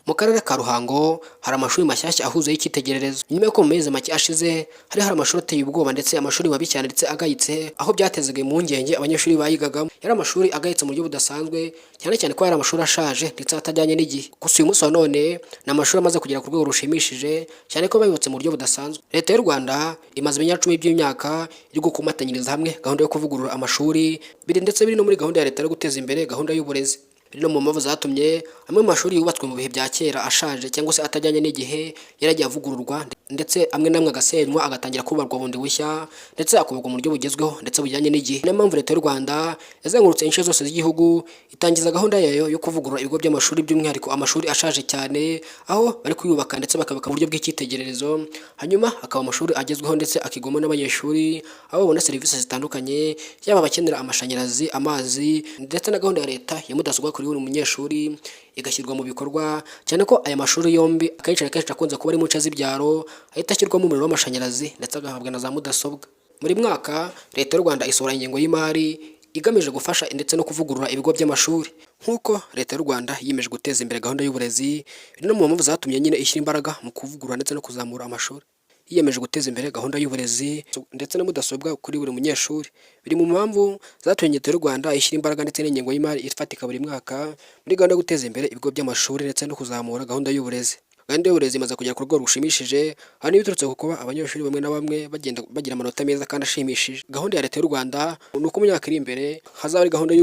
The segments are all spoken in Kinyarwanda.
Mu karere ka Ruhango hari amashuri mashyashya ahuze y'icyitegererezo. Nyuma y'uko mu mezi make ashize hari amashuri ateye ubwoba ndetse amashuri mabi cyane ndetse agayitse, aho byatezaga impungenge abanyeshuri bayigagamo. Yari amashuri agayitse mu buryo budasanzwe, cyane cyane ko yari amashuri ashaje ndetse atajyanye n'igihe. Gusa uyu munsi wa none ni amashuri amaze kugera ku rwego rushimishije, cyane ko bayubatse mu buryo budasanzwe. Leta y'u Rwanda imaze ibinyacumi by'imyaka iri gukomatanyiriza hamwe gahunda yo kuvugurura amashuri, ndetse biri no muri gahunda ya leta yo guteza imbere gahunda y'uburezi. Bino mu mpamvu zatumye amwe mu mashuri yubatswe mu bihe bya kera ashaje cyangwa se atajyanye n'igihe yaragiye avugururwa, ndetse amwe n'amwe agasenywa agatangira kubarwa bundi bushya, ndetse akubakwa mu buryo bugezweho ndetse bujyanye n'igihe. Niyo mpamvu leta y'u Rwanda yazengurutse ince zose z'igihugu itangiza gahunda yayo yo kuvugurura ibigo by'amashuri, by'umwihariko amashuri ashaje cyane, aho bari kuyubaka ndetse bakabaka mu buryo bw'icyitegererezo, hanyuma akaba amashuri agezweho ndetse akigwamo n'abanyeshuri aho babona serivisi zitandukanye, yaba abakenera amashanyarazi, amazi, ndetse na gahunda ya leta ya mudasobwa kuri buri munyeshuri igashyirwa mu bikorwa, cyane ko aya mashuri yombi akenshi na kenshi akunze kuba ari mu nce z'ibyaro, ahita ashyirwamo umuriro w'amashanyarazi ndetse agahabwa na za mudasobwa. Buri mwaka leta y'u Rwanda isohora ingengo y'imari igamije gufasha ndetse no kuvugurura ibigo by'amashuri. Nk'uko leta y'u Rwanda yiyemeje guteza imbere gahunda y'uburezi, biri no mu mpamvu zatumye nyine ishyira imbaraga mu kuvugurura ndetse no kuzamura amashuri. Yiyemeje guteza imbere gahunda y'uburezi ndetse na mudasobwa kuri buri munyeshuri, biri mu mpamvu zatumye leta y'u Rwanda ishyira imbaraga ndetse n'ingengo y'imari ifatika buri mwaka muri gahunda yo guteza imbere ibigo by'amashuri ndetse no kuzamura gahunda y'uburezi. Gahunda y'uburezi imaze kugera ku rwego rushimishije, aho niba biturutse ku kuba abanyeshuri bamwe na bamwe bagenda bagira amanota meza kandi ashimishije. Gahunda ya leta y'u Rwanda ni uko mu myaka iri imbere hazaba ari gahunda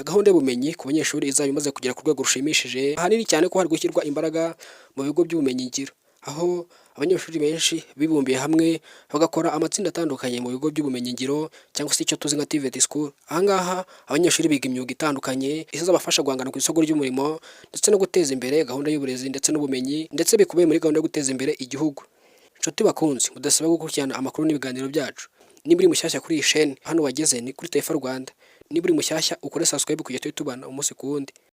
y'ubumenyi ku banyeshuri izaba imaze kugera ku rwego rushimishije, ahanini cyane ko hari gushyirwa imbaraga mu bigo by'ubumenyingiro, aho abanyeshuri benshi bibumbiye hamwe bagakora amatsinda atandukanye mu bigo by'ubumenyingiro cyangwa se icyo tuzi nka TVET school. Ahangaha abanyeshuri biga imyuga itandukanye izabafasha guhangana ku isoko ry'umurimo ndetse no guteza imbere gahunda y'uburezi ndetse n'ubumenyi, ndetse bikubiye muri gahunda yo guteza imbere igihugu. Inshuti bakunzi, mudasaba gukurikirana amakuru n'ibiganiro byacu. Niba uri mushyashya kuri iyi sheni hano wageze ni kuri Taifa Rwanda. Niba uri mushyashya ukore subscribe kugira tujye tubana umunsi ku wundi.